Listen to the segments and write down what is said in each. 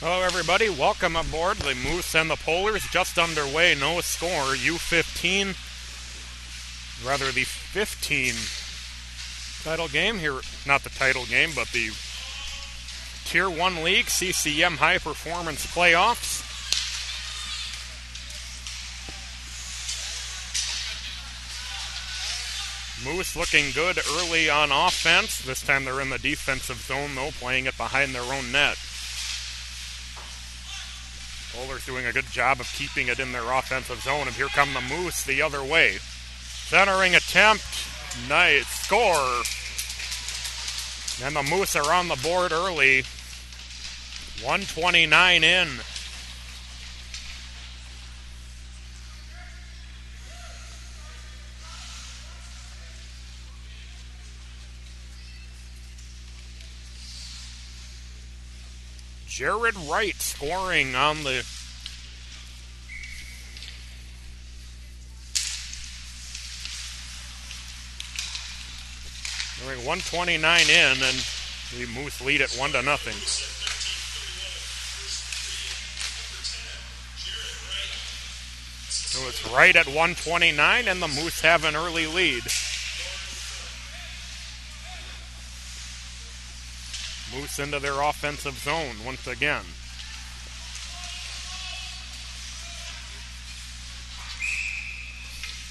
Hello everybody, welcome aboard the Moose and the Polars, just underway, no score, U15, rather the 15 title game here, not the title game, but the Tier 1 League CCM High Performance Playoffs. Moose looking good early on offense, this time they're in the defensive zone though, playing it behind their own net. Polars doing a good job of keeping it in their offensive zone, and here come the Moose the other way. Centering attempt, nice score. And the Moose are on the board early. 129 in. Jared Wright scoring on the doing 129 in, and the Moose lead at 1-0. So it's right at 129, and the Moose have an early lead. Moose into their offensive zone once again.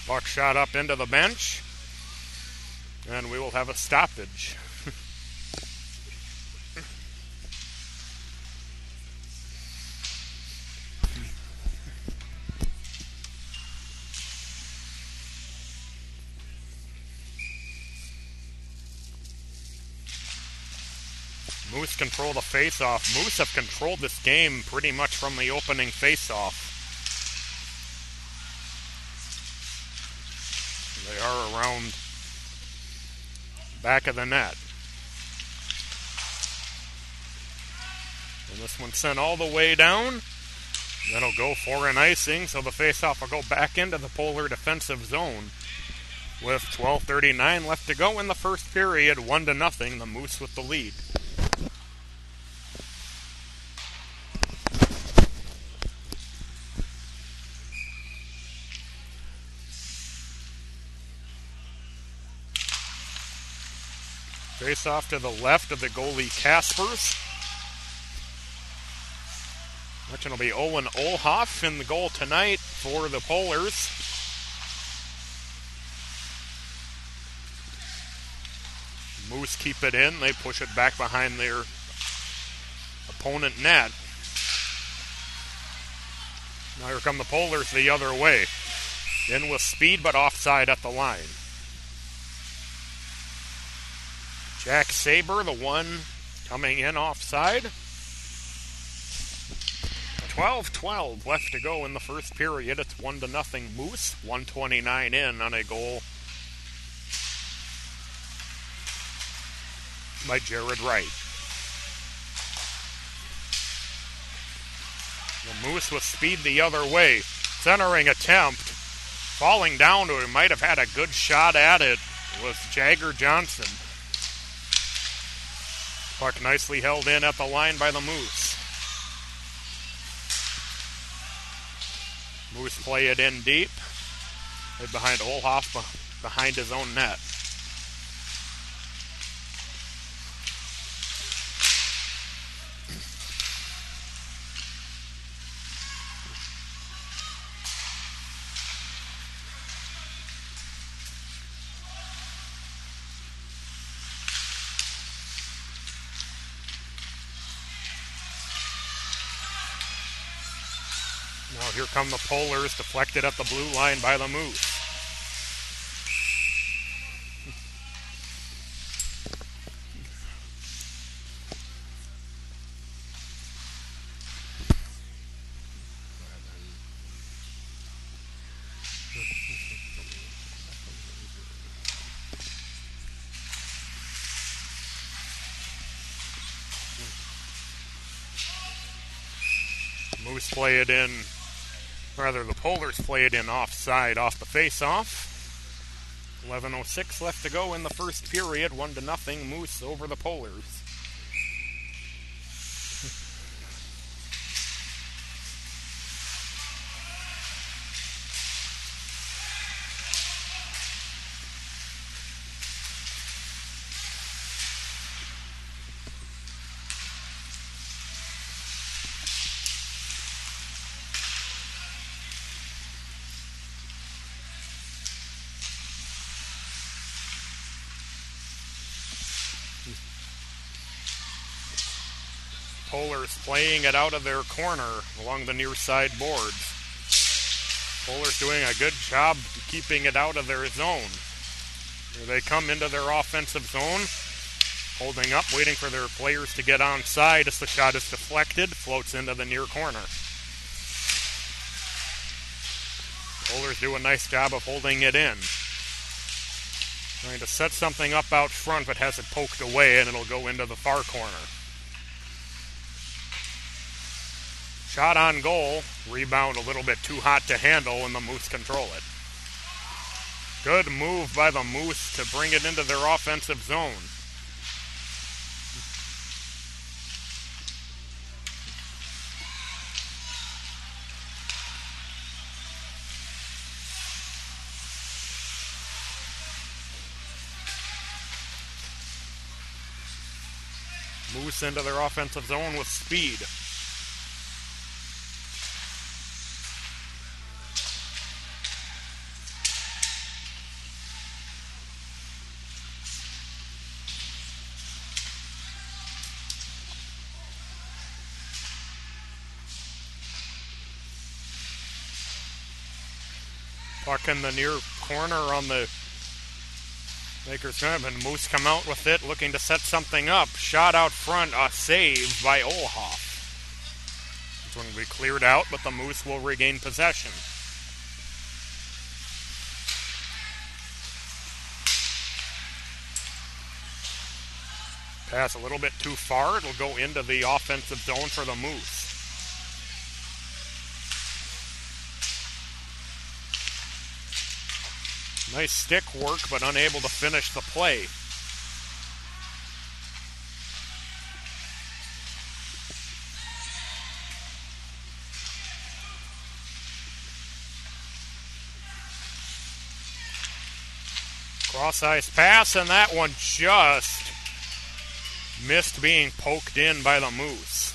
Puck shot up into the bench, and we will have a stoppage. Moose control the face-off. Moose have controlled this game pretty much from the opening face-off. They are around back of the net. And this one sent all the way down. That'll go for an icing, so the face-off will go back into the Polar defensive zone. With 12:39 left to go in the first period, 1-0, the Moose with the lead. Face off to the left of the goalie Kaspers. Which will be Owen Olhoff in the goal tonight for the Polars. Moose keep it in. They push it back behind their opponent net. Now here come the Polars the other way. In with speed but offside at the line. Jack Saber, the one coming in offside. 12-12 left to go in the first period. It's 1-0 Moose. 129 in on a goal by Jared Wright. The Moose with speed the other way. Centering attempt. Falling down to it. Might have had a good shot at it was Jagger Johnson. Puck nicely held in at the line by the Moose. Moose play it in deep. Right behind Olhoff, behind his own net. Now here come the Polars, deflected at the blue line by the Moose. Moose play it in. Rather, the Polars play it in offside off the face-off. 11:06 left to go in the first period. 1-0 Moose over the Polars. Polars playing it out of their corner along the near side boards. Polars doing a good job keeping it out of their zone. Here they come into their offensive zone, holding up, waiting for their players to get onside as the shot is deflected, floats into the near corner. Polars do a nice job of holding it in. Trying to set something up out front, but has it poked away, and it'll go into the far corner. Shot on goal. Rebound a little bit too hot to handle, and the Moose control it. Good move by the Moose to bring it into their offensive zone. Moose into their offensive zone with speed. Puck in the near corner on the Lakers net, and Moose come out with it, looking to set something up. Shot out front, a save by Olhoff. This one will be cleared out, but the Moose will regain possession. Pass a little bit too far. It'll go into the offensive zone for the Moose. Nice stick work, but unable to finish the play. Cross-ice pass, and that one just missed being poked in by the Moose.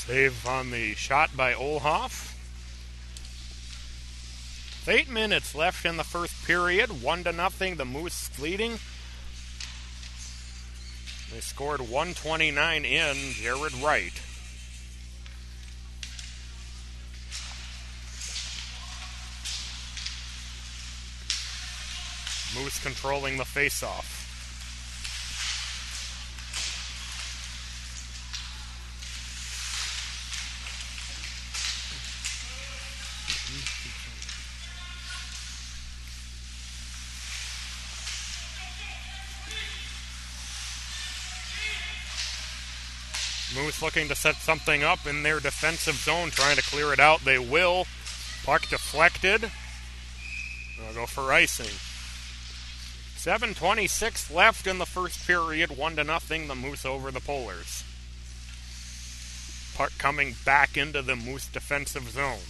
Save on the shot by Olhoff. 8 minutes left in the first period. 1-0, the Moose leading. They scored 129 in. Jared Wright. Moose controlling the faceoff. Moose looking to set something up in their defensive zone, trying to clear it out. They will. Puck deflected. They'll go for icing. 7:26 left in the first period. 1-0, the Moose over the Polars. Puck coming back into the Moose defensive zone.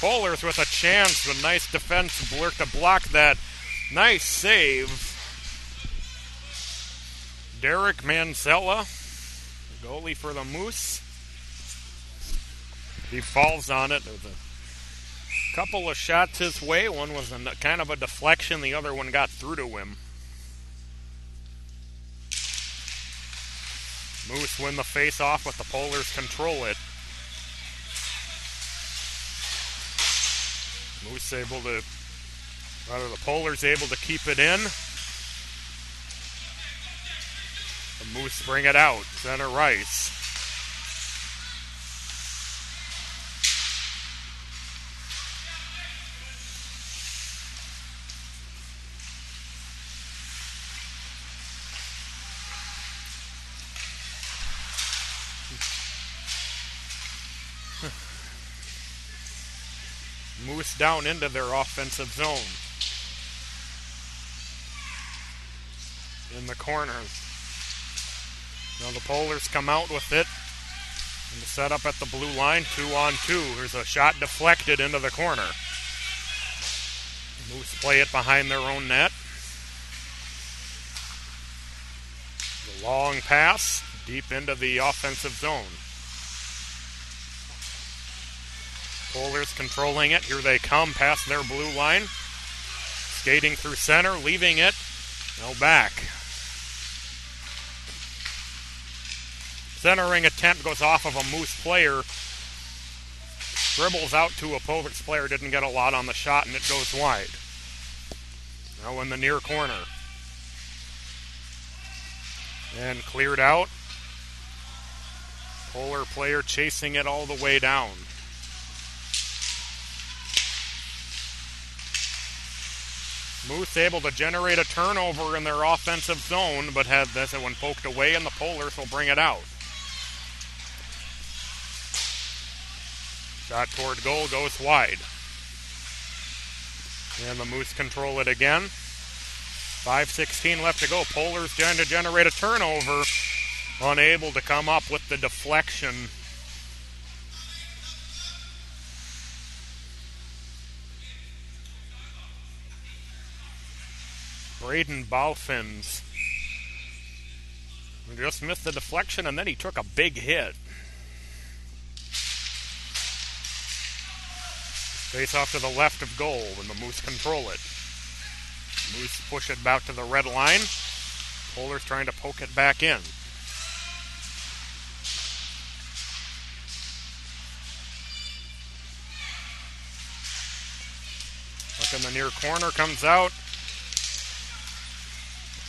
Polars with a chance, a nice defense work to block that. Nice save. Derek Manzella, the goalie for the Moose. He falls on it. There's a couple of shots his way. One was kind of a deflection. The other one got through to him. Moose win the face-off, but the Polars control it. Moose able to, rather the Polars able to keep it in. The Moose bring it out, center Rice. Moose down into their offensive zone. In the corners. Now the Polars come out with it. And set up at the blue line, 2-on-2. There's a shot deflected into the corner. Moose play it behind their own net. The long pass deep into the offensive zone. Polars controlling it. Here they come past their blue line. Skating through center, leaving it. No back. Centering attempt goes off of a Moose player. Dribbles out to a Polars player. Didn't get a lot on the shot, and it goes wide. Now in the near corner. And cleared out. Polar player chasing it all the way down. Moose able to generate a turnover in their offensive zone, but had this one poked away, and the Polars will bring it out. Shot toward goal goes wide. And the Moose control it again. 5:16 left to go. Polars trying to generate a turnover. Unable to come up with the deflection. Braden Balfins just missed the deflection, and then he took a big hit. Face off to the left of goal, and the Moose control it. Moose push it back to the red line. Polars trying to poke it back in. Look in the near corner, comes out.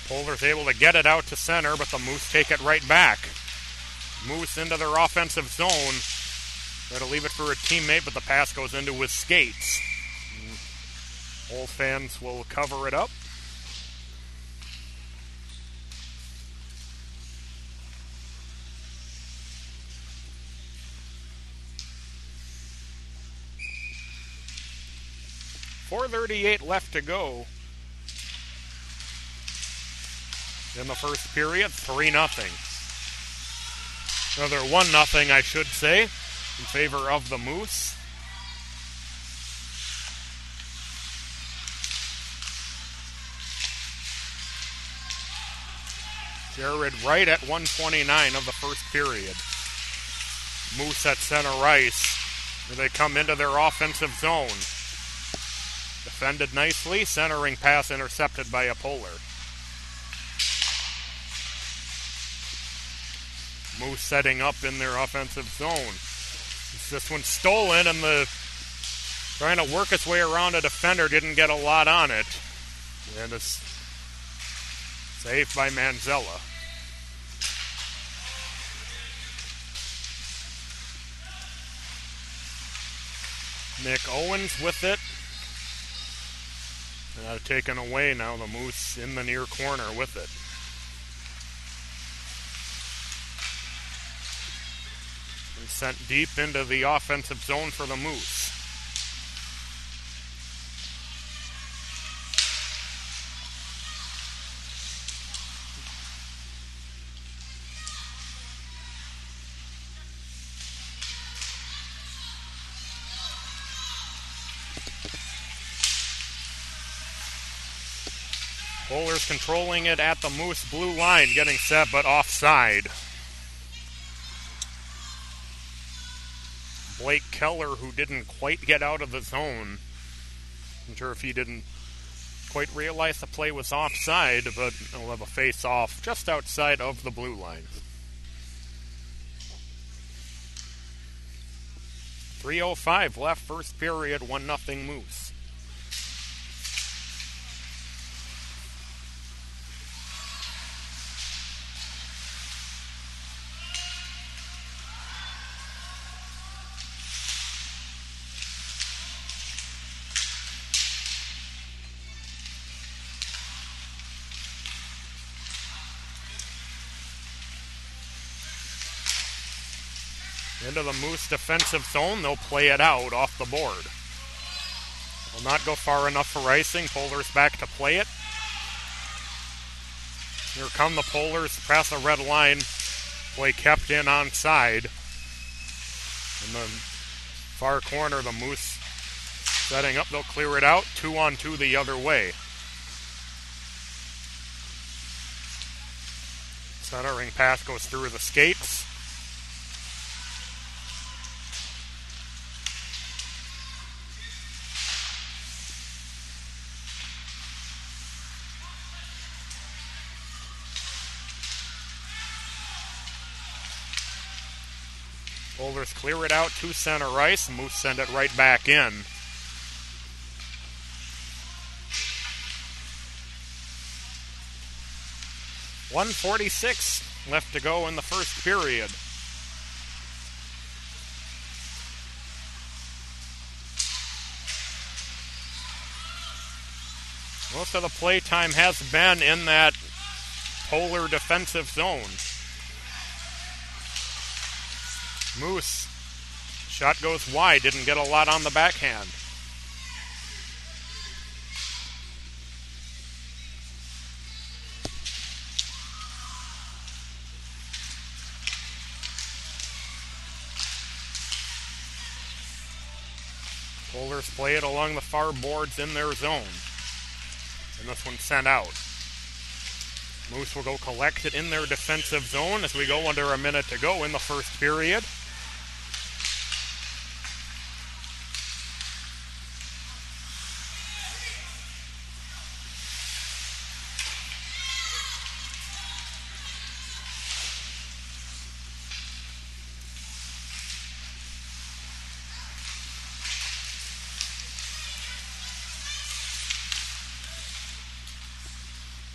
Polars able to get it out to center, but the Moose take it right back. Moose into their offensive zone. Try to leave it for a teammate, but the pass goes into his skates. All fans will cover it up. .438 left to go in the first period. 3-0. Another 1-0, I should say, in favor of the Moose. Jared Wright at 1:29 of the first period. Moose at center ice. Here they come into their offensive zone. Defended nicely. Centering pass intercepted by a Polar. Moose setting up in their offensive zone. This one stolen, and trying to work its way around a defender, didn't get a lot on it. And it's saved by Manzella. Nick Owens with it. Taken away now, the Moose in the near corner with it. And sent deep into the offensive zone for the Moose. Polars controlling it at the Moose blue line, getting set but offside. Blake Keller, who didn't quite get out of the zone. I'm sure if he didn't quite realize the play was offside, but he'll have a face-off just outside of the blue line. 3:05 left, first period, 1-0 Moose. Into the Moose defensive zone, they'll play it out off the board. Will not go far enough for icing. Polars back to play it. Here come the Polars past the red line. Play kept in onside. In the far corner, the Moose setting up. They'll clear it out. 2-on-2 the other way. Centering pass goes through the skates. Polars clear it out to center ice. Moose send it right back in. .146 left to go in the first period. Most of the play time has been in that Polar defensive zone. Moose, shot goes wide, didn't get a lot on the backhand. Polars play it along the far boards in their zone. And this one's sent out. Moose will go collect it in their defensive zone as we go under a minute to go in the first period.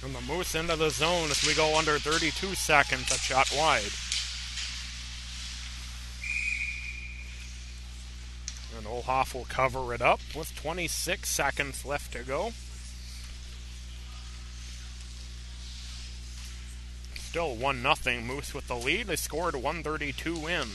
And the Moose into the zone as we go under 32 seconds, a shot wide. And Olhoff will cover it up with 26 seconds left to go. Still 1-0, Moose with the lead. They scored 132 in.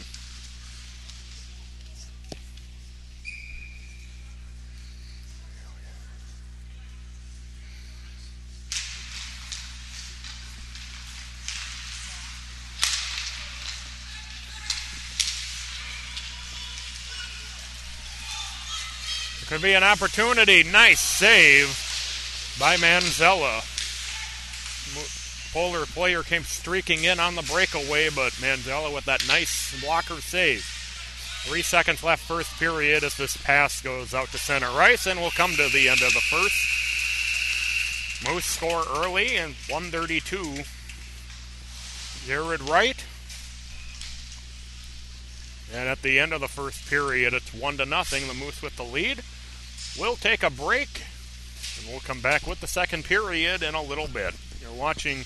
Could be an opportunity. Nice save by Manzella. Polar player came streaking in on the breakaway, but Manzella with that nice blocker save. 3 seconds left first period as this pass goes out to center ice, and we'll come to the end of the first. Moose score early and 132. Jared Wright. And at the end of the first period, it's 1-0. The Moose with the lead. We'll take a break, and we'll come back with the second period in a little bit. You're watching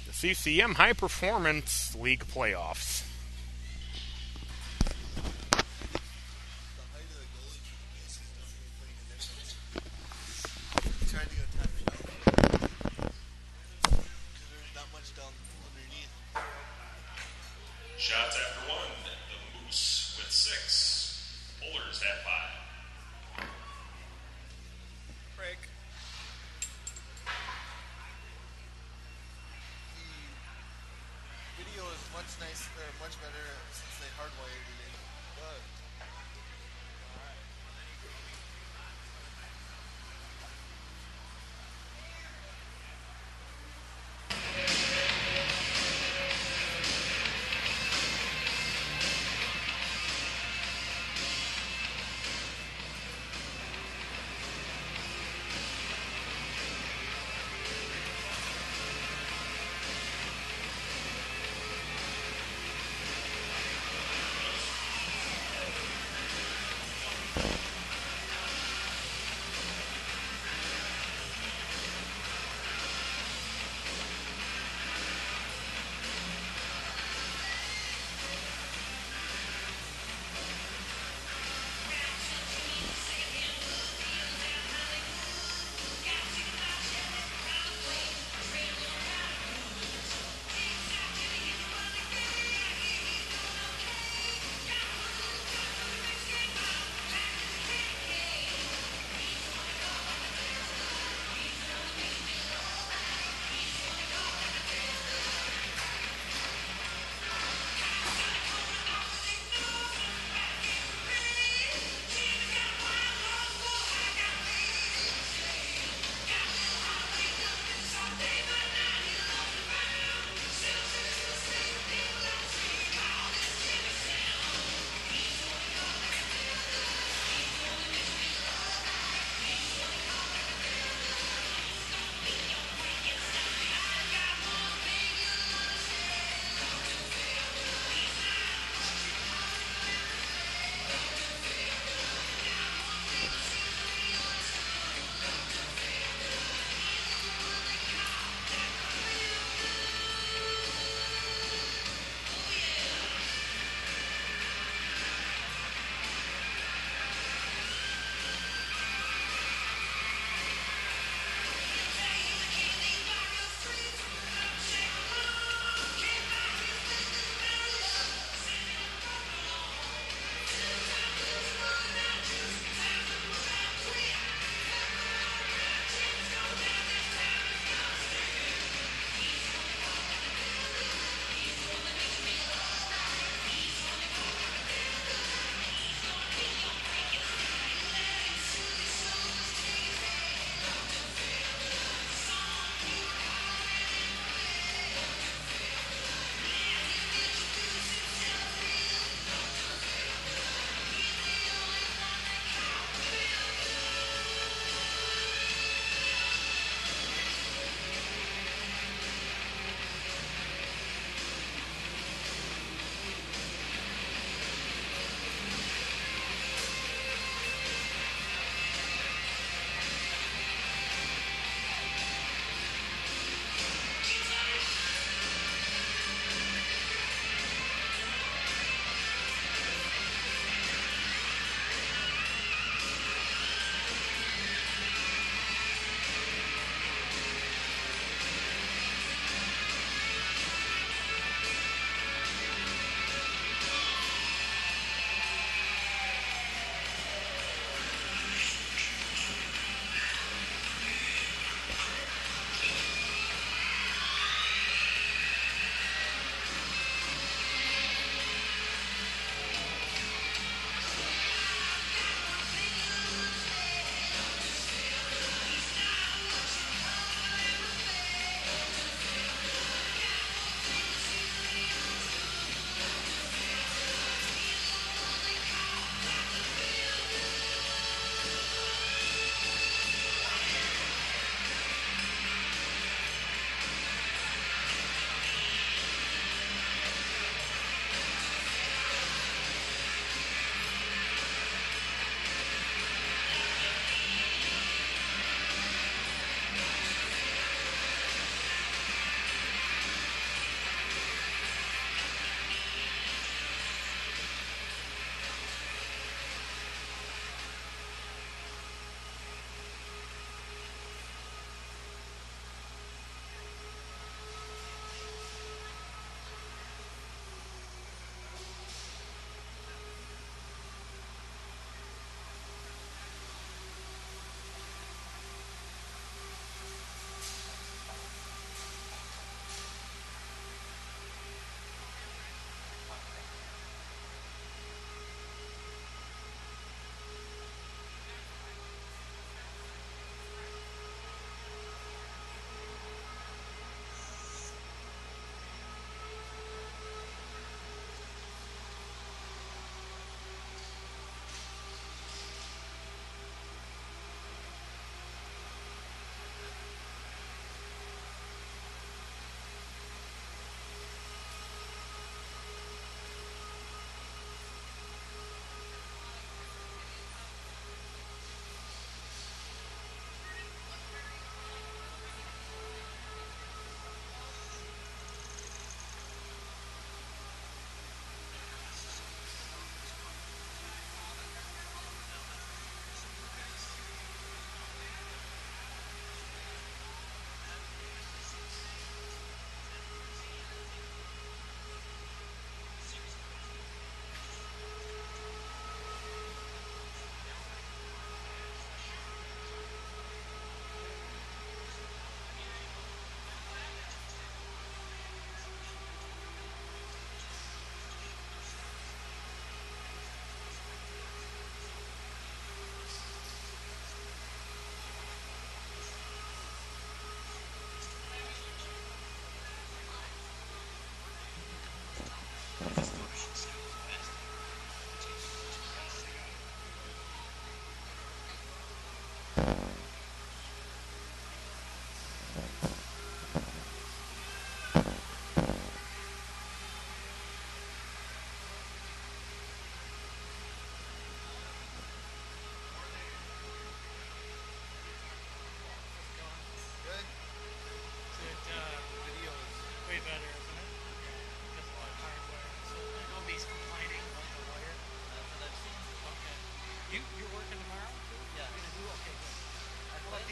the CCM High Performance League playoffs. Shots after one, the Moose with 6, Polars at 5. Break. The video is much nicer, much better since they hardwired it in. But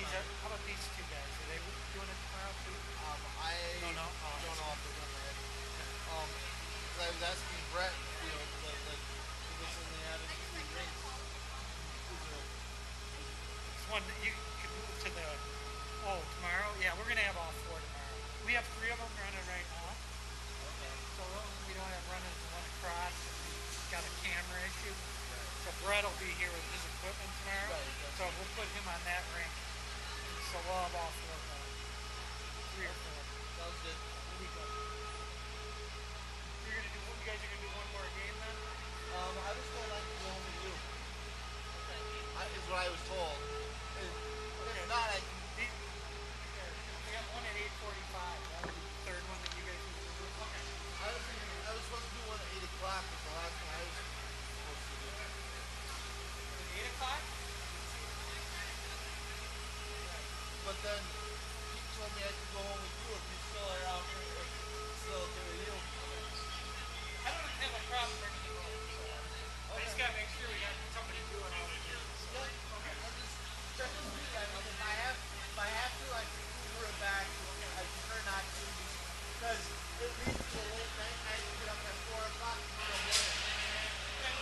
How about these two guys? Are they doing it tomorrow too? I Don't know. Oh, don't know off the top of my head. 'Cause I was asking Brett, who was in the added 3 rings. Who's a, It's one that you could move to the. Oh, tomorrow? Yeah, we're gonna have all 4 tomorrow. We have 3 of them running right now. okay. So we don't have running the one across. He's got a camera issue. So Brett will be here with his equipment tomorrow. Right, that's So we'll put him on that ring. So we'll have all 4 going. 3 or 4. Sounds good. We'll be good. You're gonna do. You guys are gonna do one more game then? I was told I could go home with you. Is what I was told. If not, I can. We have one at 8:45. That would be the third one that you guys would do. Okay. I was thinking I was supposed to do one at 8 o'clock. Was the last one I was supposed to do. At 8 o'clock? But then he told me I could go home with you if you still are out here. If it's still okay with you. I don't have a problem bringing you home. So I just gotta make sure we got somebody doing all the games. So. Yeah. Okay. I'm just checking with you guys. If I have to, I can Uber it back. I prefer not to because it leads to a late night. I have to get up at 4 o'clock tomorrow morning.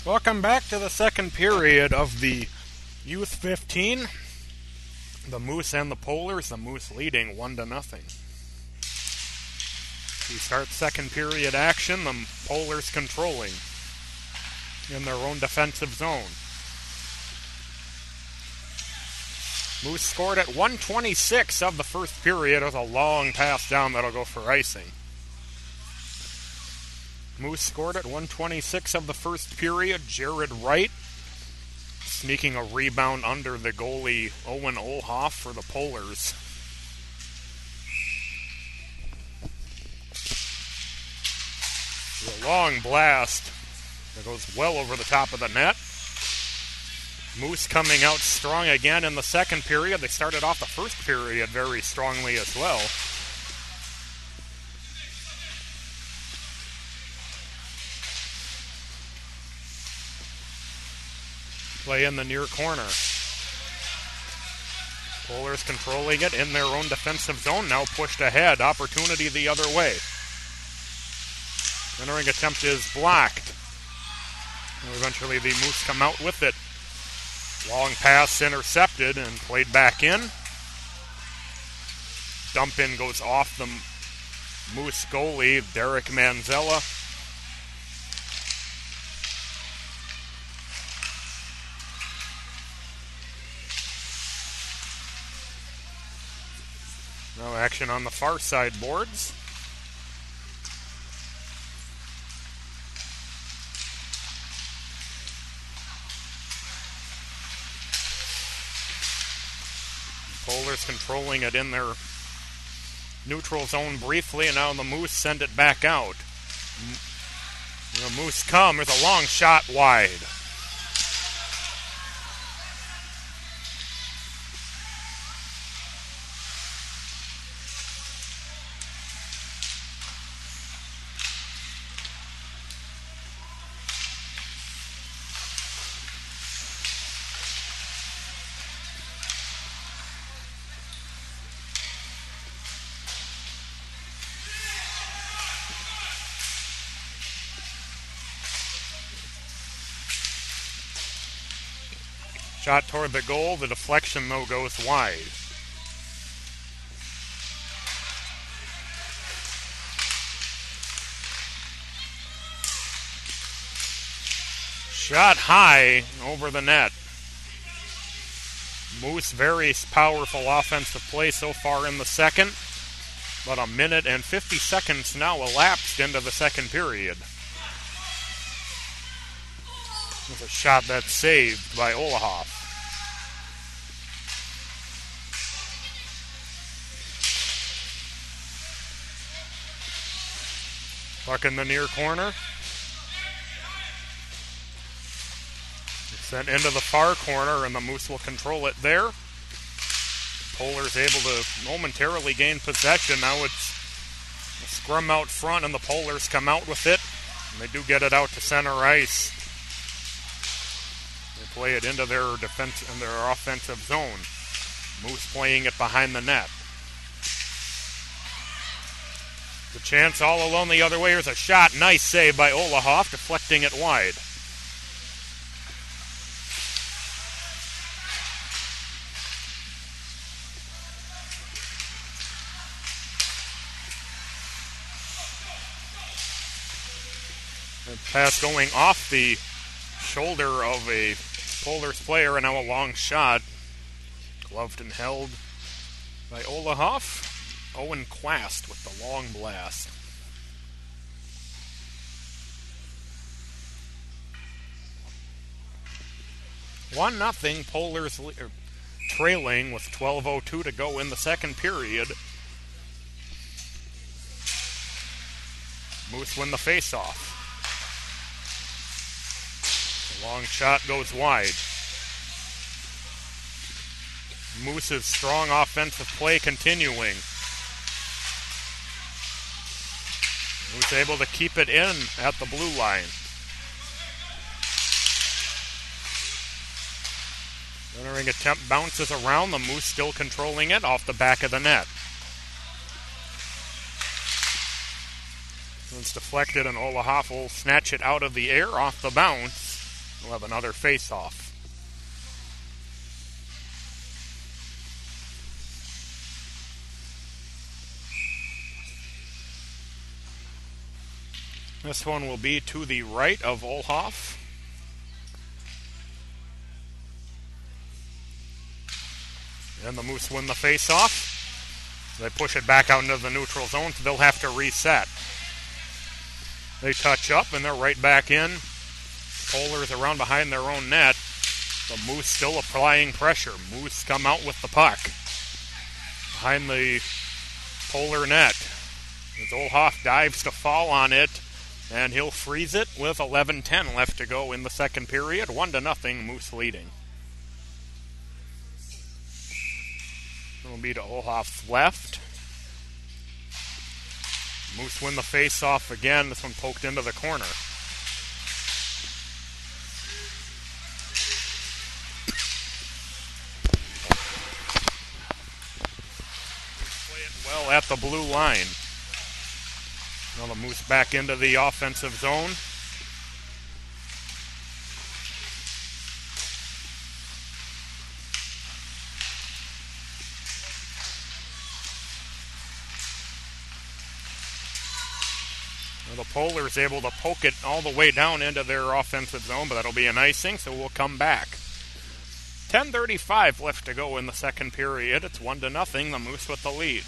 Welcome back to the second period of the Youth 15. The Moose and the Polars. The Moose leading 1-0. We start second period action. The Polars controlling in their own defensive zone. Moose scored at 1:26 of the first period with a long pass down that'll go for icing. Moose scored at 1:26 of the first period. Jared Wright sneaking a rebound under the goalie Owen Olhoff for the Polars. A long blast that goes well over the top of the net. Moose coming out strong again in the second period. They started off the first period very strongly as well. Play in the near corner. Polars controlling it in their own defensive zone. Now pushed ahead. Opportunity the other way. Entering attempt is blocked. And eventually the Moose come out with it. Long pass intercepted and played back in. Dump in goes off the Moose goalie, Derek Manzella. Now action on the far side boards. Polars controlling it in their neutral zone briefly, and now the Moose send it back out. The Moose come. There's a long shot wide. Shot toward the goal. The deflection, though, goes wide. Shot high over the net. Moose, very powerful offensive play so far in the second. But 1 minute and 50 seconds now elapsed into the second period. With a shot that's saved by Olhoff. Puck in the near corner. It's sent into the far corner, and the Moose will control it there. Polars able to momentarily gain possession. Now it's a scrum out front, and the Polars come out with it. And they do get it out to center ice. They play it into their defense and their offensive zone. Moose playing it behind the net. The chance all alone the other way. Here's a shot. Nice save by Olhoff, deflecting it wide. A pass going off the shoulder of a Polars player, and now a long shot. Gloved and held by Olhoff. Owen Quast with the long blast. One nothing. Polars trailing with 12:02 to go in the second period. Moose win the faceoff. The long shot goes wide. Moose's strong offensive play continuing. Moose able to keep it in at the blue line. Entering attempt bounces around. The Moose still controlling it off the back of the net. It's deflected, and Olhoff will snatch it out of the air off the bounce. We'll have another face-off. This one will be to the right of Olhoff. And the Moose win the face-off. They push it back out into the neutral zone, so they'll have to reset. They touch up, and they're right back in. Polars around behind their own net. The Moose still applying pressure. Moose come out with the puck behind the Polar net. As Olhoff dives to fall on it, and he'll freeze it with 11:10 left to go in the second period. 1-0, Moose leading. It'll be to Olhoff's left. Moose win the face-off again. This one poked into the corner. Play it well at the blue line. Now the Moose back into the offensive zone. The Polars able to poke it all the way down into their offensive zone, but that'll be an icing, so we'll come back. 10:35 left to go in the second period. It's 1-0, the Moose with the lead.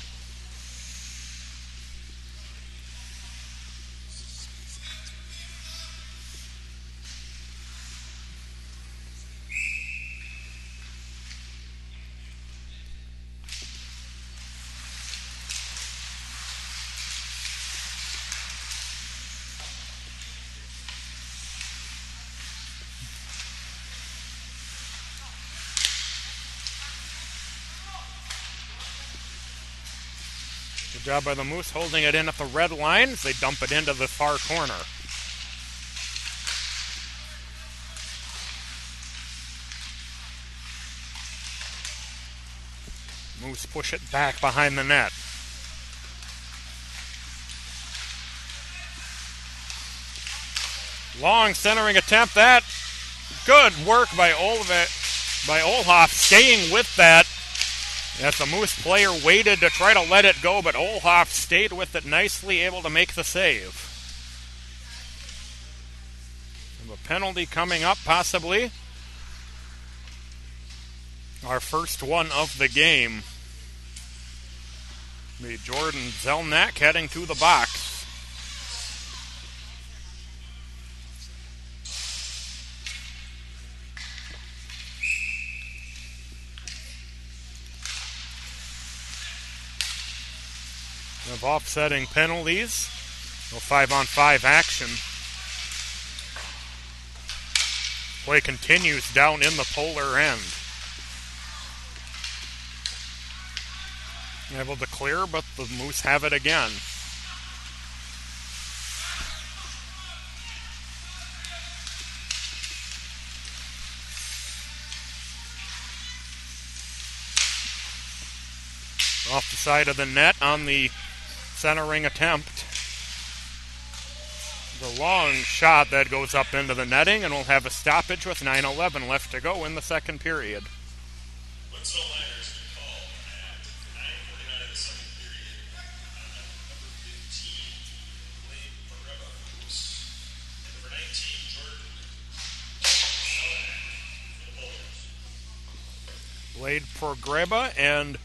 Good job by the Moose holding it in at the red line as they dump it into the far corner. Moose push it back behind the net. Long centering attempt. That good work by Olhoff staying with that. As the Moose player waited to try to let it go, but Olhoff stayed with it nicely, able to make the save. And a penalty coming up, possibly. Our first one of the game. Be Jordan Zelnak heading to the box. Of offsetting penalties. No 5-on-5 action. Play continues down in the Polar end. Able to clear, but the Moose have it again. Off the side of the net on the centering attempt. The long shot that goes up into the netting, and we'll have a stoppage with 9:11 left to go in the second period. Winslow Liners to call at 9:49 of the second period. Number 15, Blade Porgreba Moose. And number 19, Jordan Zelnak for the Polars. Blade Porgreba and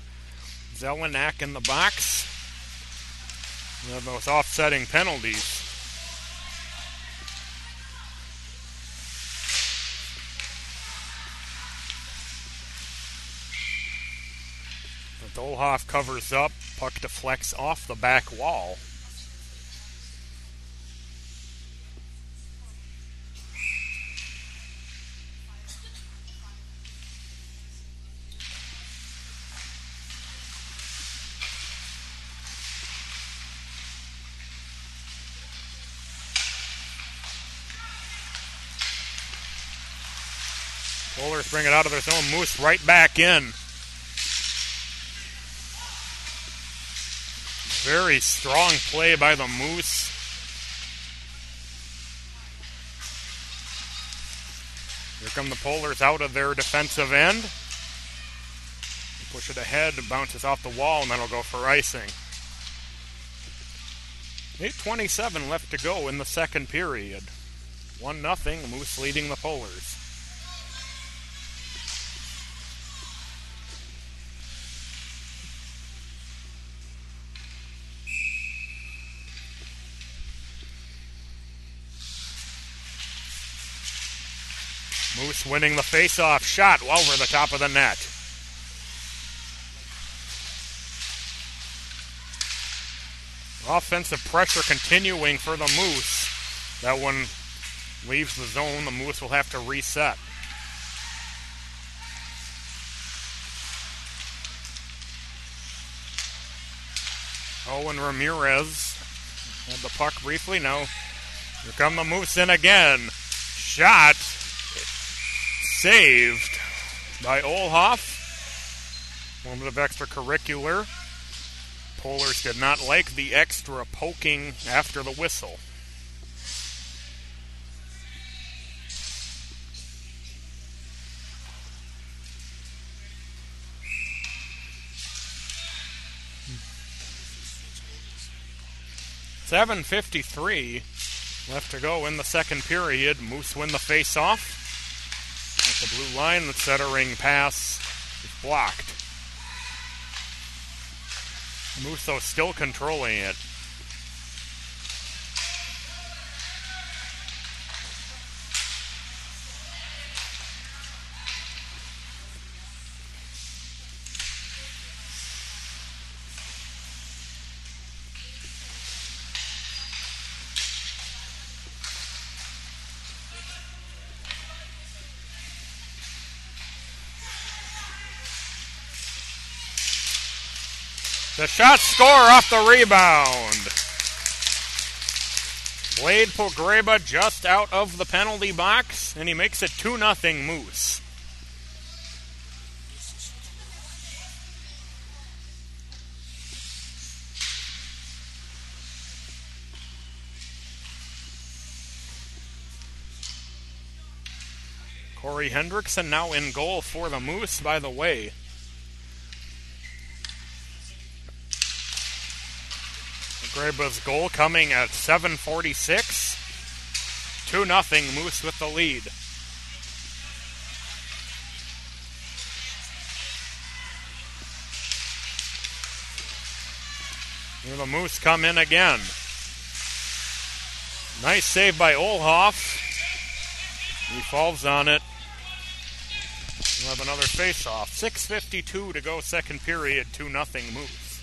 Zelnak in the box. And those offsetting penalties. Olhoff covers up. Puck deflects off the back wall. Polars bring it out of their zone. Moose right back in. Very strong play by the Moose. come the Polars out of their defensive end. Push it ahead, bounces off the wall, and then it'll go for icing. 8:27 left to go in the second period. 1-0, Moose leading the Polars. Moose winning the face-off shot over the top of the net. Offensive pressure continuing for the Moose. That one leaves the zone. The Moose will have to reset. Owen Ramirez had the puck briefly. Now here come the Moose in again. Shot saved by Olhoff. One of extracurricular. Polars did not like the extra poking after the whistle. .7:53 left to go in the second period. Moose win the face-off. At the blue line, the centering pass is blocked. Moose, though, still controlling it. The shot score off the rebound. Blade Pogreba just out of the penalty box, and he makes it 2-0 Moose. Corey Hendrickson now in goal for the Moose, by the way. Greba's goal coming at 7:46. 2-0 Moose with the lead. Here the Moose come in again. Nice save by Olhoff. He falls on it. We'll have another face-off. 6:52 to go second period. 2-0 Moose.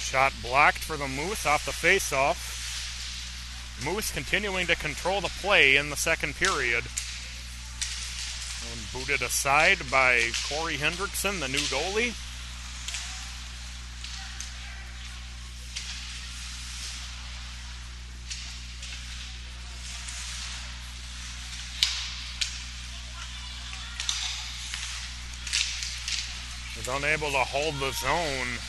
Shot blocked for the Moose off the face-off. Moose continuing to control the play in the second period. And booted aside by Corey Hendrickson, the new goalie. Was unable to hold the zone.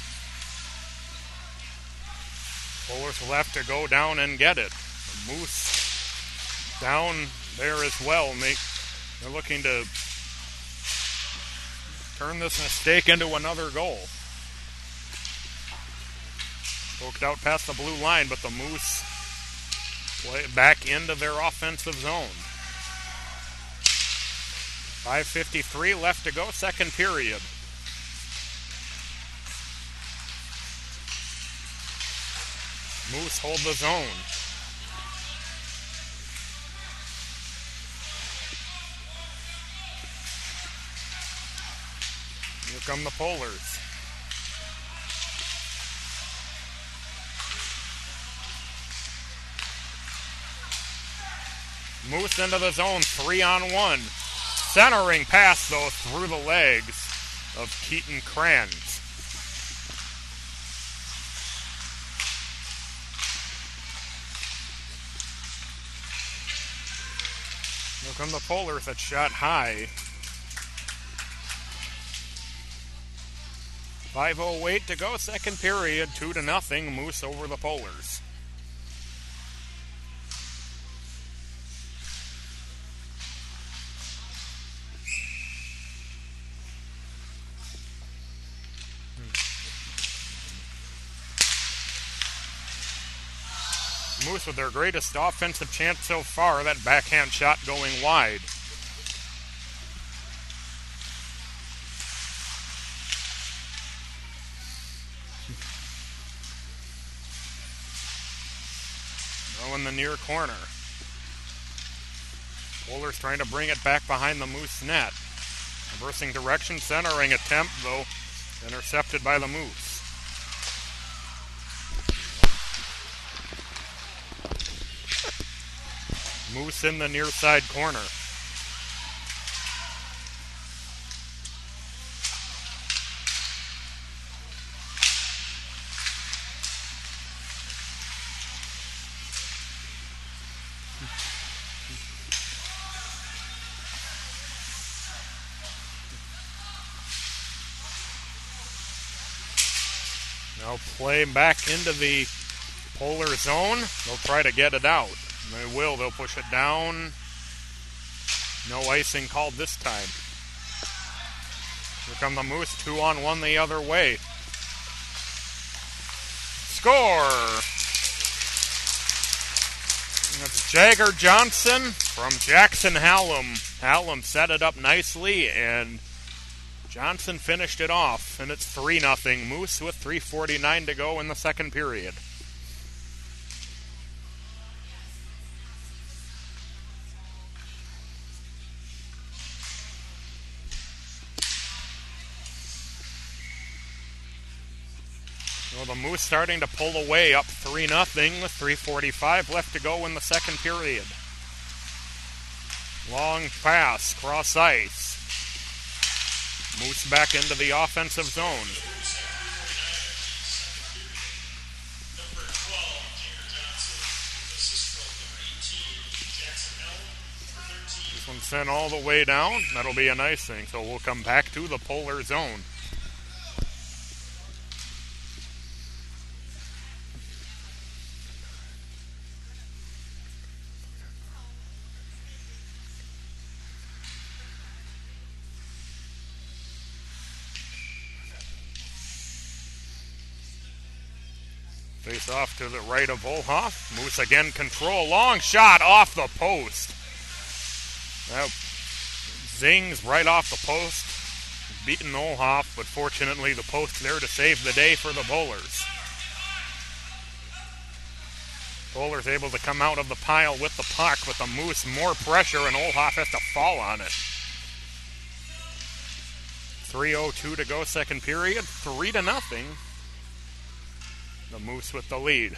Polars will have to go down and get it. The Moose down there as well. They're looking to turn this mistake into another goal. Poked out past the blue line, but the Moose play back into their offensive zone. 5:53 left to go, second period. Moose hold the zone. Here come the Polars. Moose into the zone, 3-on-1. Centering pass, though, through the legs of Keaton Kranz. come the Polars that shot high. 5:08 to go, second period, 2-0, Moose over the Polars. Moose with their greatest offensive chance so far, that backhand shot going wide. In the near corner. Polars trying to bring it back behind the Moose net. Reversing direction, centering attempt, though intercepted by the Moose. Moose in the near side corner. Now play back into the Polar zone. They'll try to get it out. They will. They'll push it down. No icing called this time. Here come the Moose, 2-on-1 the other way. Score! That's Jagger Johnson from Jackson Hallam. Hallam set it up nicely, and Johnson finished it off, and it's 3-0. Moose with 3:49 to go in the second period. Well, the Moose starting to pull away, up 3-0 with 3:45 left to go in the second period. Long pass, cross ice. Moose back into the offensive zone. Number 12, Jagger Johnson. Assist from number 18, Jackson Hallam. Number 13. This one sent all the way down. That'll be a nice thing. So we'll come back to the Polar zone. Face off to the right of Olhoff. Moose again control. Long shot off the post. That zings right off the post. Beaten Olhoff, but fortunately the post there to save the day for the Polars. Polars able to come out of the pile with the puck, but the Moose more pressure and Olhoff has to fall on it. 3:02 to go, second period. 3-0. The Moose with the lead.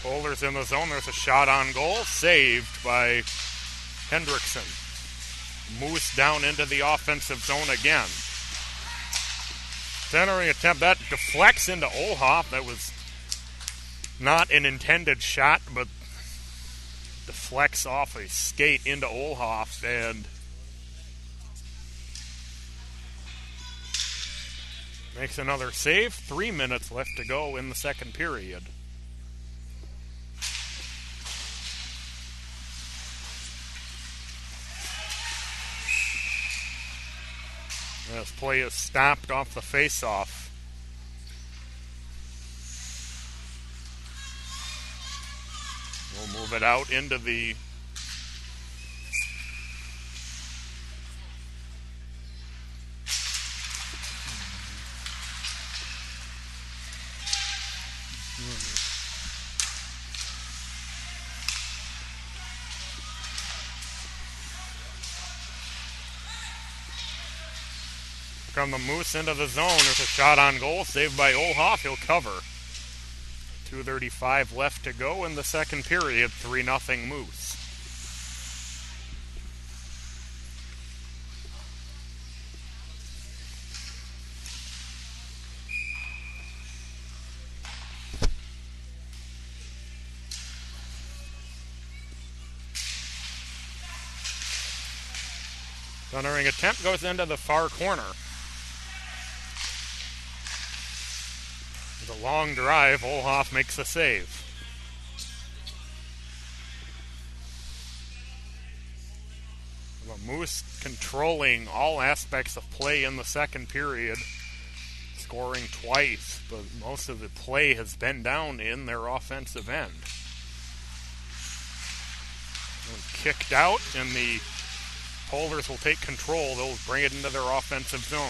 Polars in the zone. There's a shot on goal. Saved by Hendrickson. Moose down into the offensive zone again. Centering attempt. That deflects into Olhoff. That was not an intended shot, but deflects off a skate into Olhoff. And makes another save. 3 minutes left to go in the second period. This play is stopped off the face-off. We'll move it out into the come the Moose into the zone. There's a shot on goal, saved by Olhoff. He'll cover. 2:35 left to go in the second period. 3-0 Moose. Thundering attempt goes into the far corner. With a long drive, Olhoff makes the save. The Moose controlling all aspects of play in the second period, scoring twice, but most of the play has been down in their offensive end. Kicked out, and the Polars will take control. They'll bring it into their offensive zone.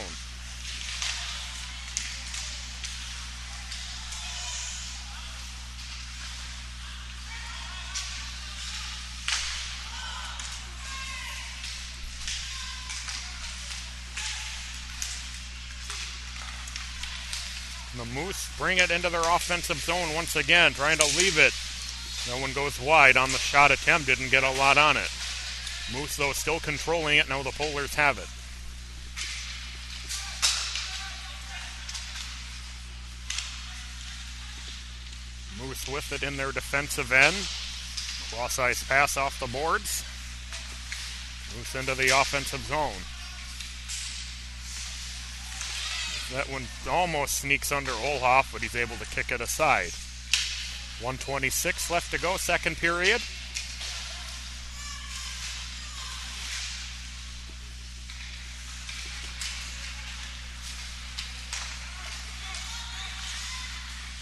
The Moose bring it into their offensive zone once again, trying to leave it. No one goes wide on the shot attempt, didn't get a lot on it. Moose, though, still controlling it. Now the Polars have it. Moose with it in their defensive end. Cross-ice pass off the boards. Moose into the offensive zone. That one almost sneaks under Olhoff, but he's able to kick it aside. 1:26 left to go, second period.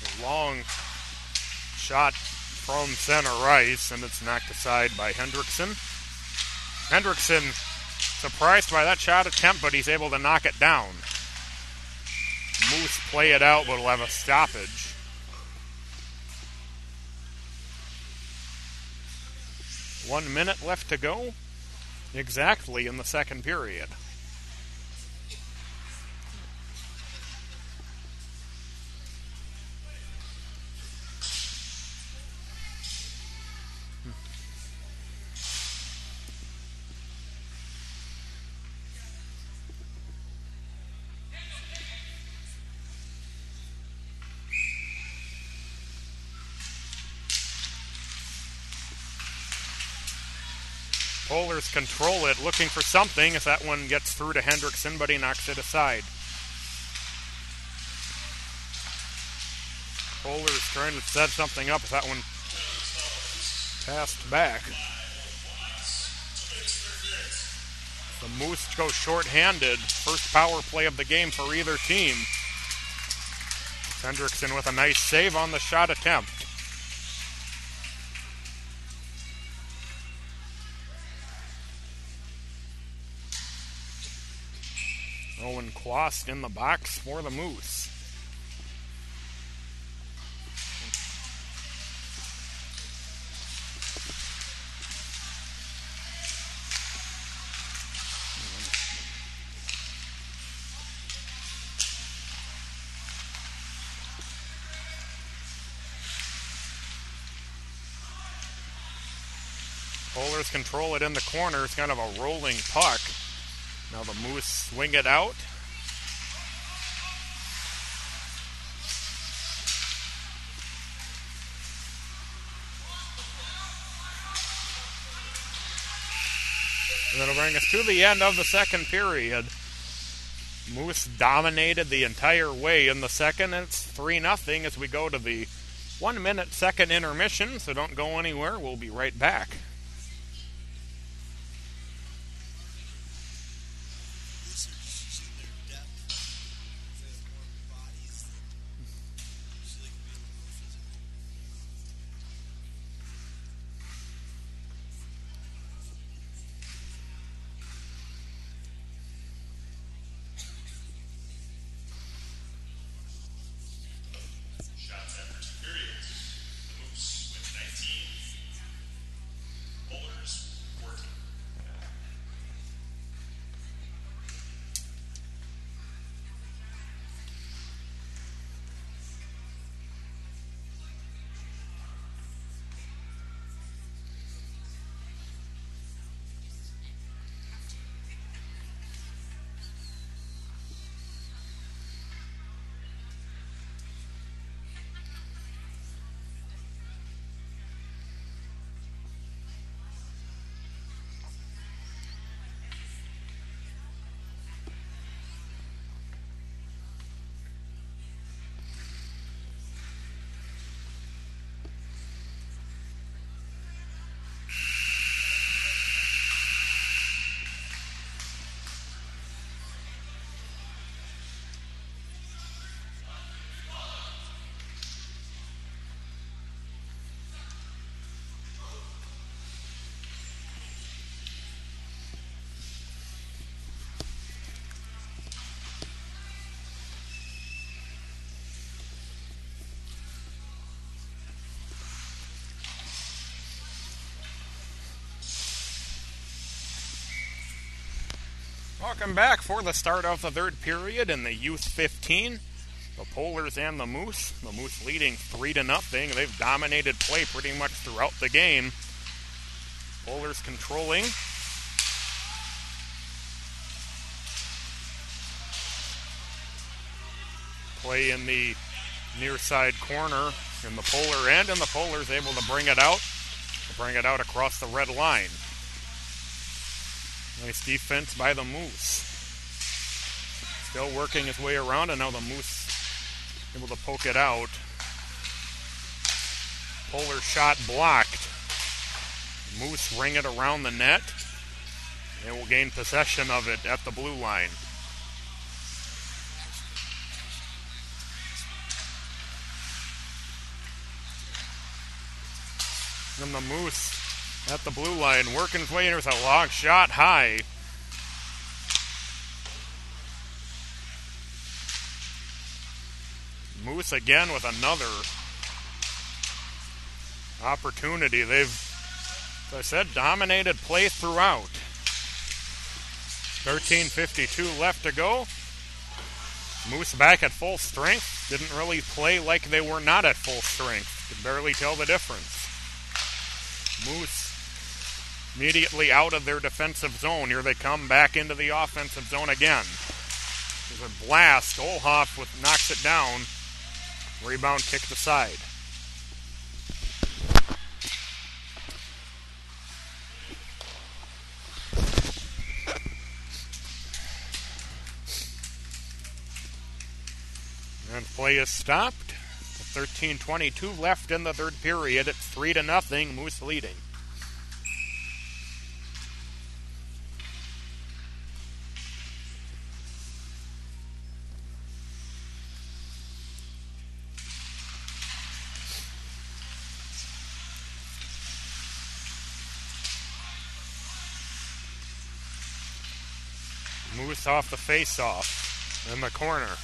A long shot from center ice, and it's knocked aside by Hendrickson. Hendrickson surprised by that shot attempt, but he's able to knock it down. Moose play it out, but will have a stoppage. One minute left to go, exactly in the second period. Polars control it, looking for something if that one gets through to Hendrickson, but he knocks it aside. Polars trying to set something up if that one passed back. The Moose go short-handed. First power play of the game for either team. Hendrickson with a nice save on the shot attempt. Owen Quast in the box for the Moose. Polars control it in the corner. It's kind of a rolling puck. Now the Moose swing it out. And that'll bring us to the end of the second period. Moose dominated the entire way in the second. It's 3-0 as we go to the 1-minute second intermission, so don't go anywhere. We'll be right back. Shots after 2 periods. The Moose with 19. Welcome back for the start of the third period in the Youth 15. The Polars and the Moose. The Moose leading 3-0. They've dominated play pretty much throughout the game. Polars controlling. Play in the near side corner in the Polar end, and the Polars able to bring it out. Bring it out across the red line. Nice defense by the Moose. Still working his way around, and now the Moose able to poke it out. Polar shot blocked. Moose ring it around the net. They will gain possession of it at the blue line. And the Moose at the blue line, working his way in with a long shot high. Moose again with another opportunity. They've, as I said, dominated play throughout. 13:52 left to go. Moose back at full strength. Didn't really play like they were not at full strength. Could barely tell the difference. Moose immediately out of their defensive zone. Here they come back into the offensive zone again. There's a blast. Olhoff knocks it down. Rebound kicked aside. And play is stopped. 13:22 left in the third period. It's 3-0. Moose leading. Moose off the face-off in the corner.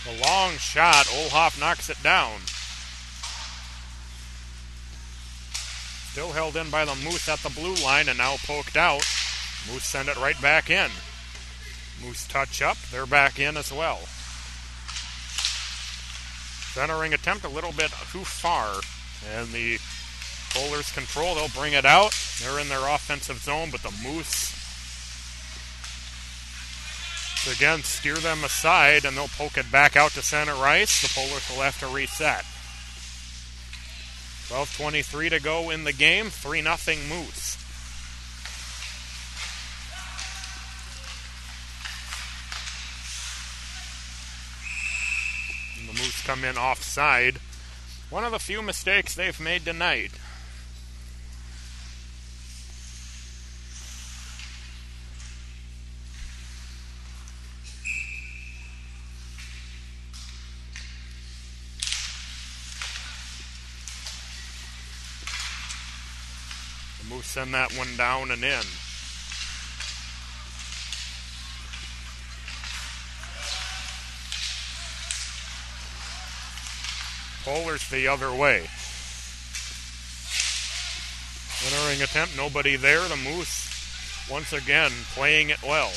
A long shot. Olhoff knocks it down. Still held in by the Moose at the blue line and now poked out. Moose send it right back in. Moose touch up. They're back in as well. Centering attempt a little bit too far. And the Polars control. They'll bring it out. They're in their offensive zone, but the Moose again steer them aside, and they'll poke it back out to center ice. The Polars will have to reset. 12:23 to go in the game. 3-0 Moose. And the Moose come in offside. One of the few mistakes they've made tonight. Moose send that one down and in. Polars the other way. Entering attempt, nobody there. The Moose once again playing it well.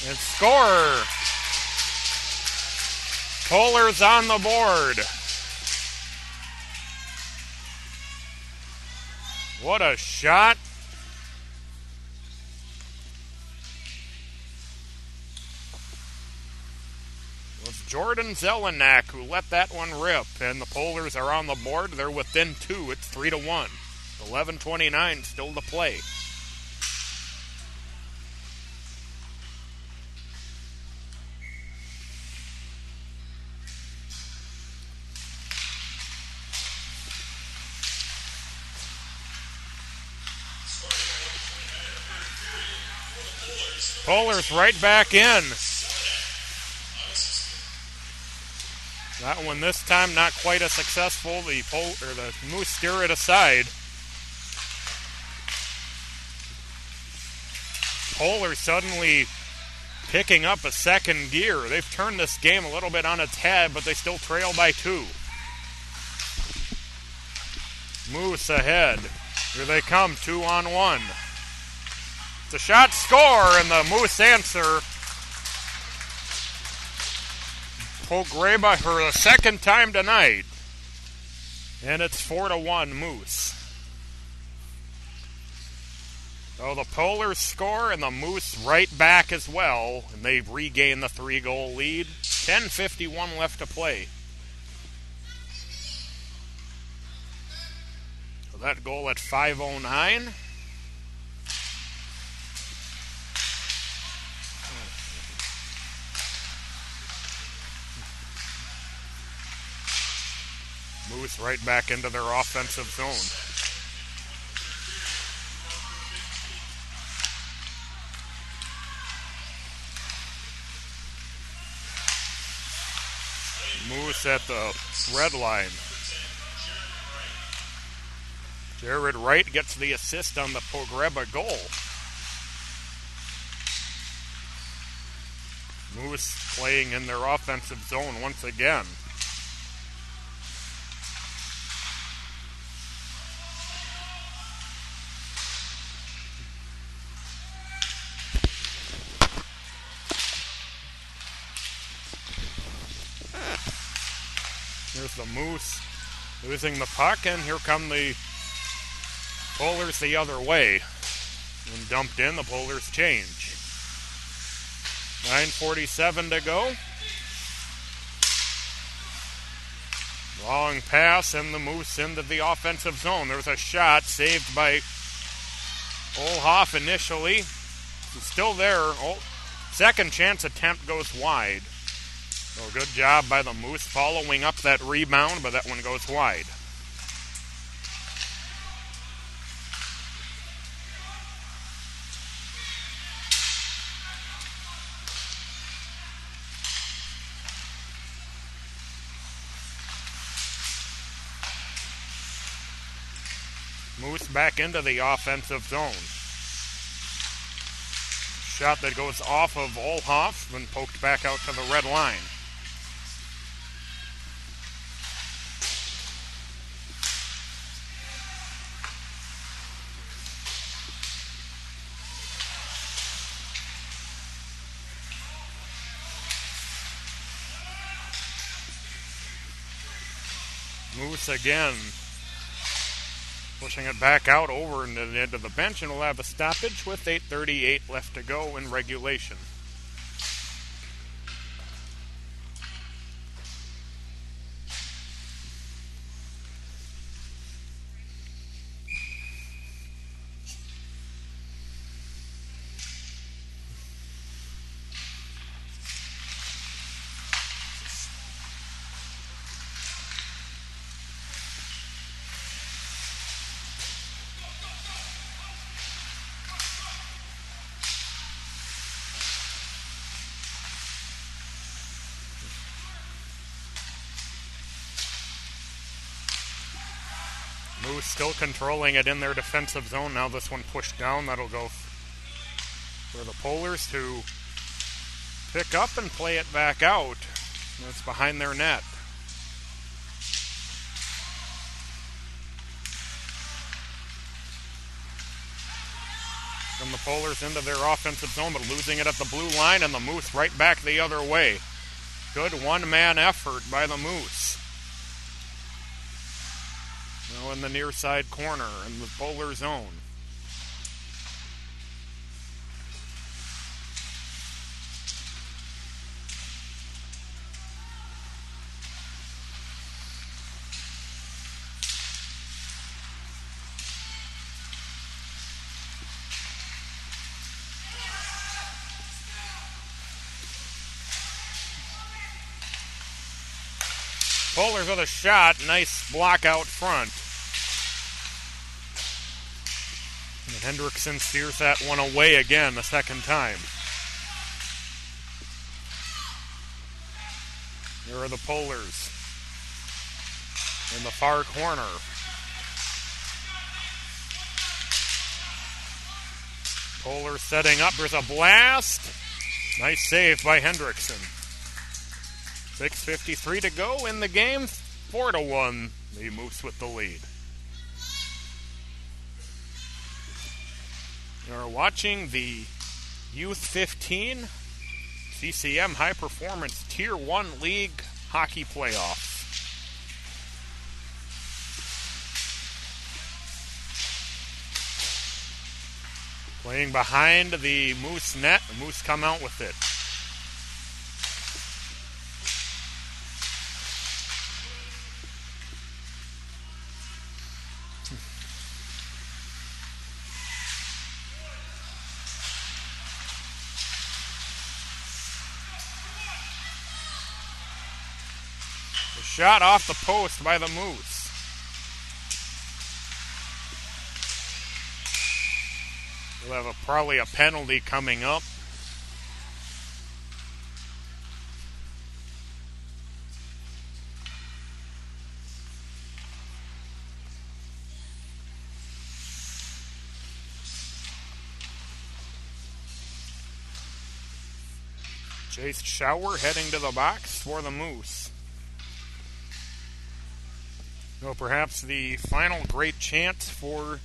And score! Polars on the board. What a shot. It was Jordan Zelenak who let that one rip, and the Polars are on the board. They're within 2. It's 3-1. 11:29 still to play. Starting at 1:29 in the third period for the Polars, Polars right back in. That one this time not quite as successful. The Moose steer it aside. Polar suddenly picking up a second gear. They've turned this game a little bit on its head, but they still trail by 2. Moose ahead. Here they come, 2-on-1. It's a shot, score, and the Moose answer. Pogreba for the second time tonight. And it's 4-1 Moose. So the Polars score and the Moose right back as well. And they've regained the 3-goal lead. 10:51 left to play. So that goal at 5:09. Moose right back into their offensive zone. Moose at the red line. Jared Wright gets the assist on the Pogreba goal. Moose playing in their offensive zone once again. Here's the Moose losing the puck, and here come the Polars the other way. When dumped in, the Polars change. 9:47 to go. Long pass, and the Moose into the offensive zone. There's a shot saved by Olhoff initially. He's still there. Second chance attempt goes wide. So good job by the Moose following up that rebound, but that one goes wide. Moose back into the offensive zone. Shot that goes off of Olhoff and poked back out to the red line. Moose again pushing it back out over into the end of the bench, and we'll have a stoppage with 8:38 left to go in regulation. Moose still controlling it in their defensive zone. Now this one pushed down. That'll go for the Polars to pick up and play it back out. It's behind their net. From the Polars into their offensive zone, but losing it at the blue line, and the Moose right back the other way. Good one-man effort by the Moose. Now in the near side corner in the Polar zone. Polars with a shot, nice block out front. And Hendrickson steers that one away again the second time. Here are the Polars in the far corner. Polar setting up. There's a blast. Nice save by Hendrickson. 6:53 to go in the game. 4-1. The Moose with the lead. You're watching the Youth 15 CCM High Performance Tier 1 League Hockey Playoffs. Playing behind the Moose net. The Moose come out with it. The shot off the post by the Moose. We'll have probably a penalty coming up. Chase Schauer heading to the box for the Moose. So perhaps the final great chance for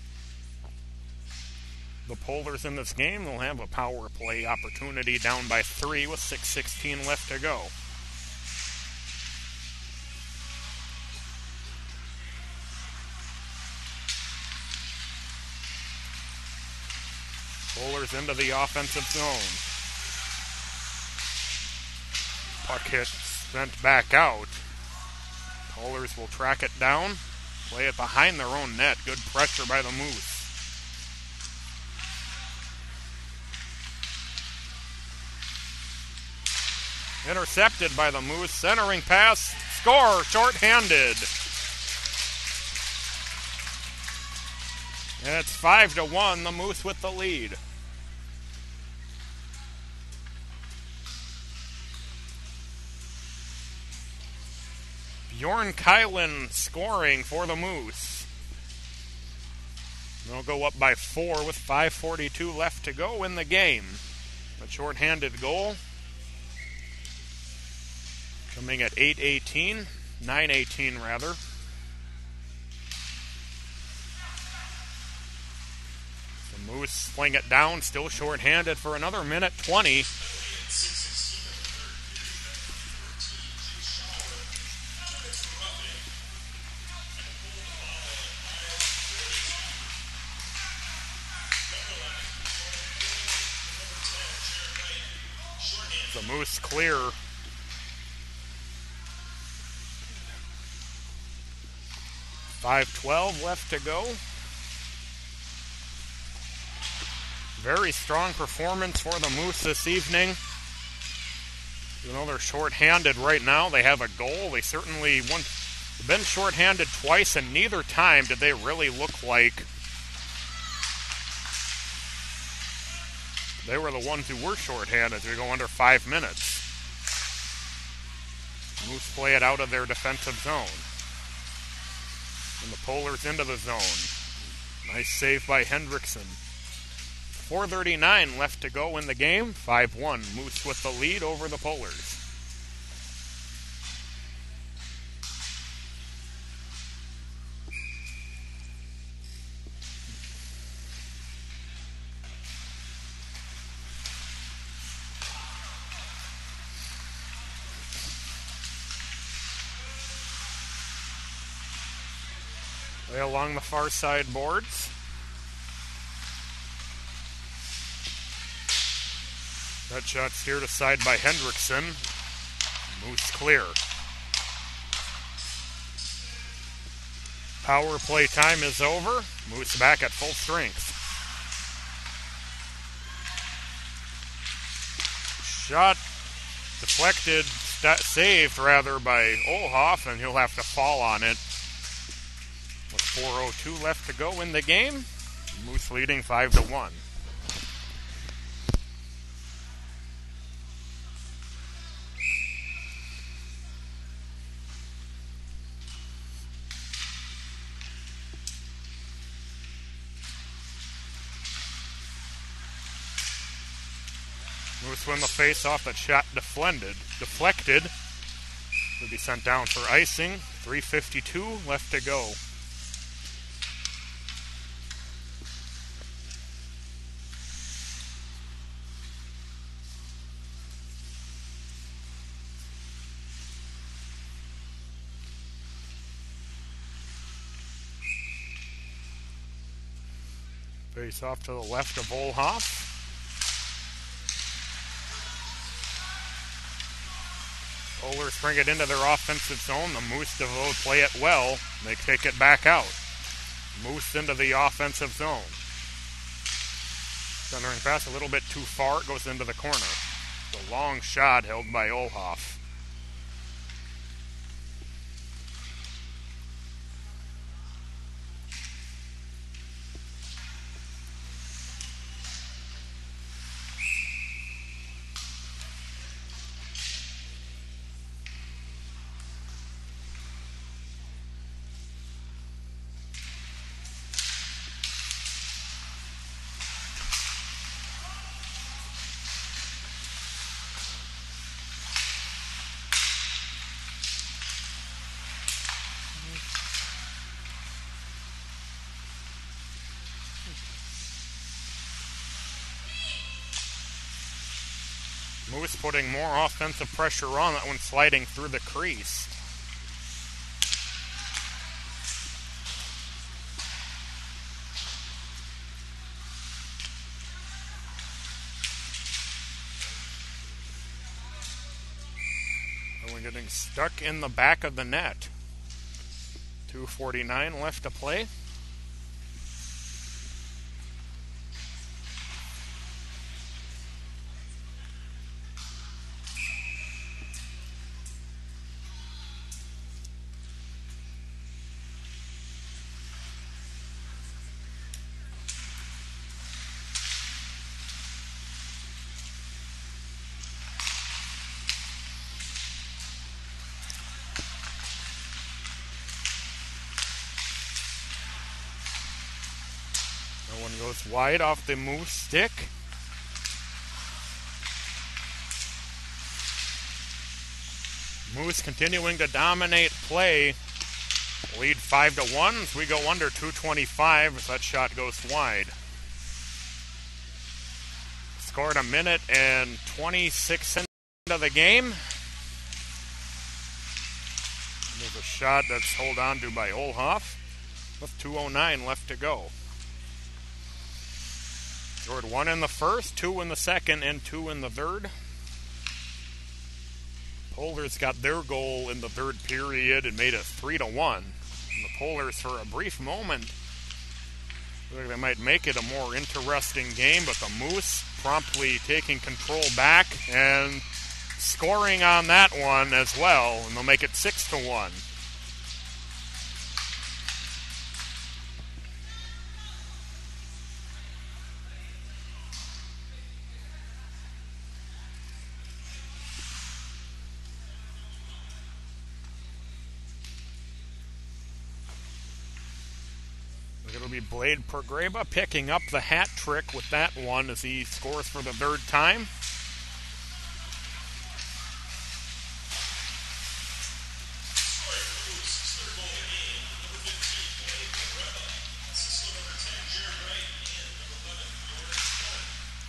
the Polars in this game. They'll have a power play opportunity down by 3 with 6:16 left to go. Polars into the offensive zone. Puck hit sent back out. Polars will track it down, play it behind their own net. Good pressure by the Moose. Intercepted by the Moose. Centering pass. Score. Short-handed. And it's 5-1. The Moose with the lead. Bjorn Kylan scoring for the Moose. They'll go up by 4 with 5:42 left to go in the game. A short-handed goal. Coming at 9:18 rather. The Moose fling it down, still short-handed for another minute 20. The Moose clear. .512 left to go. Very strong performance for the Moose this evening. Even though they're short-handed right now, they have a goal. They certainly they've been short-handed twice, and neither time did they really look like they were the ones who were short-handed. They go under 5 minutes. Moose play it out of their defensive zone. And the Polars into the zone. Nice save by Hendrickson. 4:39 left to go in the game. 5-1. Moose with the lead over the Polars. Way along the far side boards. That shot steered aside by Hendrickson. Moose clear. Power play time is over. Moose back at full strength. Shot deflected, saved rather by Olhoff, and he'll have to fall on it. With 4:02 left to go in the game, Moose leading 5-1. Moose win the face-off. That shot deflected. Will be sent down for icing. 3:52 left to go. Face off to the left of Olhoff. Polars bring it into their offensive zone. The Moose DeVoe play it well. They take it back out. Moose into the offensive zone. Centering pass a little bit too far. It goes into the corner. The long shot held by Olhoff. Moose putting more offensive pressure on. That one sliding through the crease. That one getting stuck in the back of the net. 2:49 left to play. Goes wide off the Moose stick. Moose continuing to dominate play. Lead 5-1 as we go under 2:25 as that shot goes wide. Scored a minute and 26 into the game. There's a shot that's held on to by Olhoff with 2:09 left to go. Scored 1 in the first, 2 in the second, and 2 in the third. Polars got their goal in the third period and made it 3-1. And the Polars, for a brief moment, look like they might make it a more interesting game, but the Moose promptly taking control back and scoring on that one as well, and they'll make it 6-1. It'll be Blade Pergreba picking up the hat trick with that one as he scores for the third time.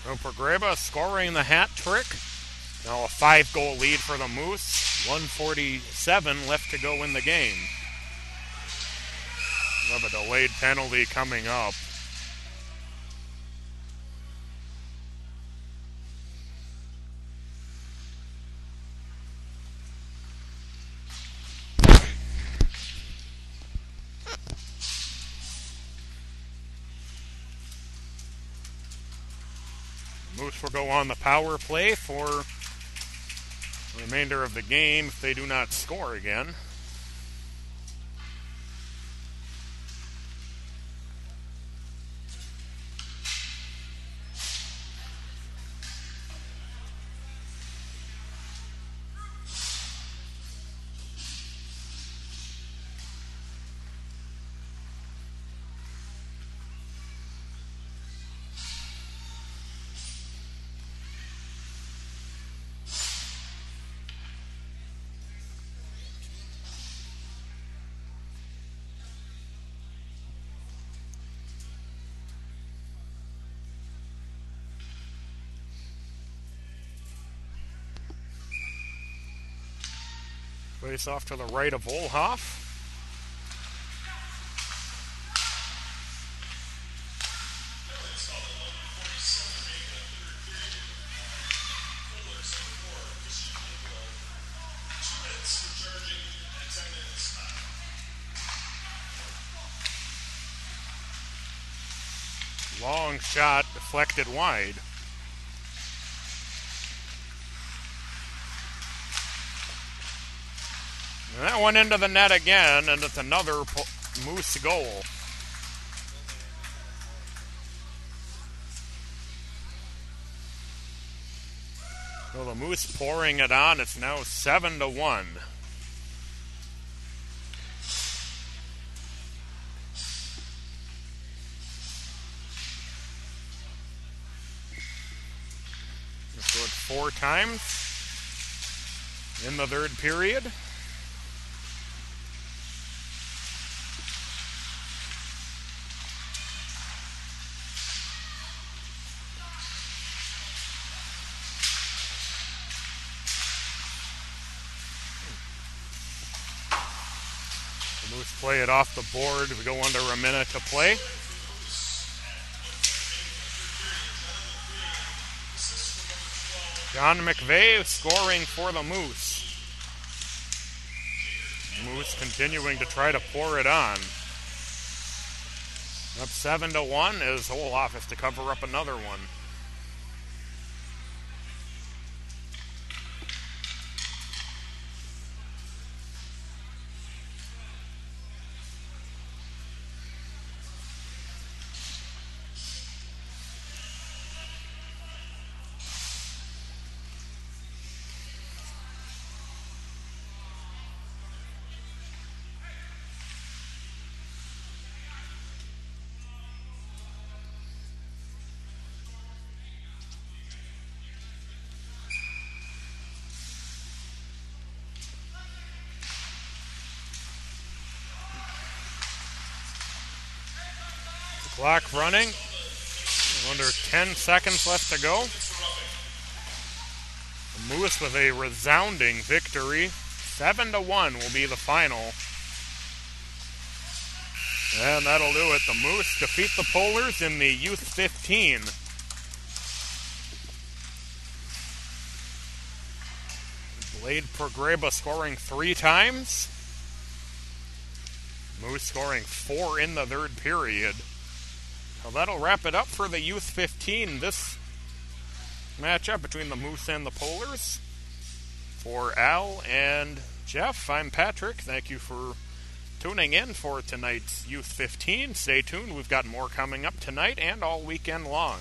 So Pergreba scoring the hat trick. Now a 5-goal lead for the Moose. 1:47 left to go in the game. We'll have a delayed penalty coming up. Moose will go on the power play for the remainder of the game if they do not score again. Face off to the right of Olhoff. Long shot deflected wide. And that one into the net again, and it's another Moose goal. So the Moose pouring it on. It's now 7-1. Scored 4 times in the third period. The Moose play it off the board. We go under a minute to play. John McVeigh scoring for the Moose. Moose continuing to try to pour it on. Up 7-1 as Olhoff has to cover up another one. Clock running. Under 10 seconds left to go. The Moose with a resounding victory. 7-1 will be the final. And that'll do it. The Moose defeat the Polars in the Youth 15. Blade Progreba scoring 3 times. Moose scoring 4 in the third period. Well, that'll wrap it up for the Youth 15. This matchup between the Moose and the Polars. For Al and Jeff, I'm Patrick. Thank you for tuning in for tonight's Youth 15. Stay tuned. We've got more coming up tonight and all weekend long.